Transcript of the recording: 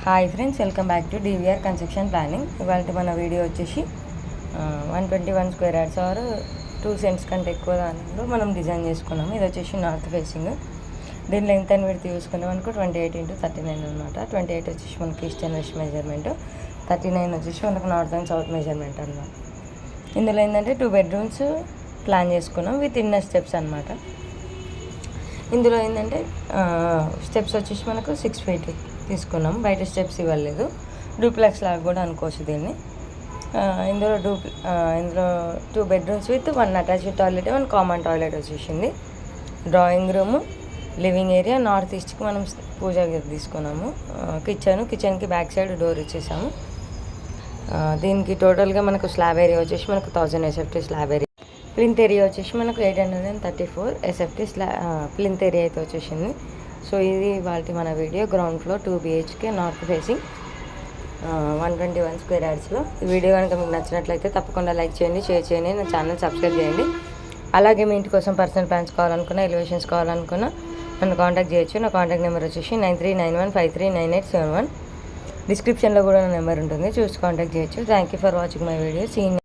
Hi friends, welcome back to DVR construction planning. ఇవాళ మన video వచ్చేసి 121 స్క్వేర్ యార్డ్స్ ఆర్ 2 సెంట్స్ కంటే ఎక్కువ దానిలో మనం డిజైన్ చేసుకున్నాము. ఇది వచ్చేసి నార్త్ ఫేసింగ్. దీని లెంత్ అండ్ విడ్త్ చూసుకున్నాం అనుకో 28x39 అనమాట. 28 వచ్చేసి మనకి ఈస్ట్ అండ్ వెస్ట్ మెజర్మెంట్, 39 వచ్చేసి మనకు నార్త్ అండ్ సౌత్ మెజర్మెంట్ అనమాట. ఇందులో ఏంటంటే 2 బెడ్రూమ్స్ ప్లాన్ చేసుకున్నాం విత్ ఇన్నర్ స్టెప్స్ అనమాట. ఇందులో ఏంటంటే స్టెప్స్ వచ్చేసి మనకు 6 feet తీసుకున్నాం, బయట స్టెప్స్ ఇవ్వలేదు. డూప్లెక్స్ లాగా కూడా అనుకోవచ్చు దీన్ని. ఇందులో 2 bedrooms with 1 attached toilet, 1 common toilet వచ్చేసింది. Drawing room, living area, north ఈస్ట్కి మనం పూజ తీసుకున్నాము. కిచెన్కి బ్యాక్ సైడ్ డోర్ ఇచ్చేసాము. దీనికి టోటల్గా మనకు స్లాబ్ ఏరియా వచ్చేసి మనకు 1000 SFT slab area. Plinth area వచ్చేసి మనకు 834 SFT ప్లింత్ ఏరియా అయితే వచ్చేసింది. సో ఇది వాళ్ళకి మన video. Ground floor 2 BHK north facing 121 square యార్డ్స్లో. ఈ వీడియో కనుక మీకు నచ్చినట్లయితే తప్పకుండా లైక్ చేయండి, షేర్ చేయండి, నా ఛానల్ సబ్స్క్రైబ్ చేయండి. అలాగే మీ ఇంటి కోసం పర్సనల్ ప్లాన్స్ కావాలనుకున్నా, ఎలివేషన్స్ కావాలనుకున్నా నన్ను కాంటాక్ట్ చేయొచ్చు. నా కాంటాక్ట్ నెంబర్ వచ్చేసి 9391539871. డిస్క్రిప్షన్లో కూడా నా నెంబర్ ఉంటుంది, చూసి కాంటాక్ట్ చేయొచ్చు. Thank you for watching my video. See in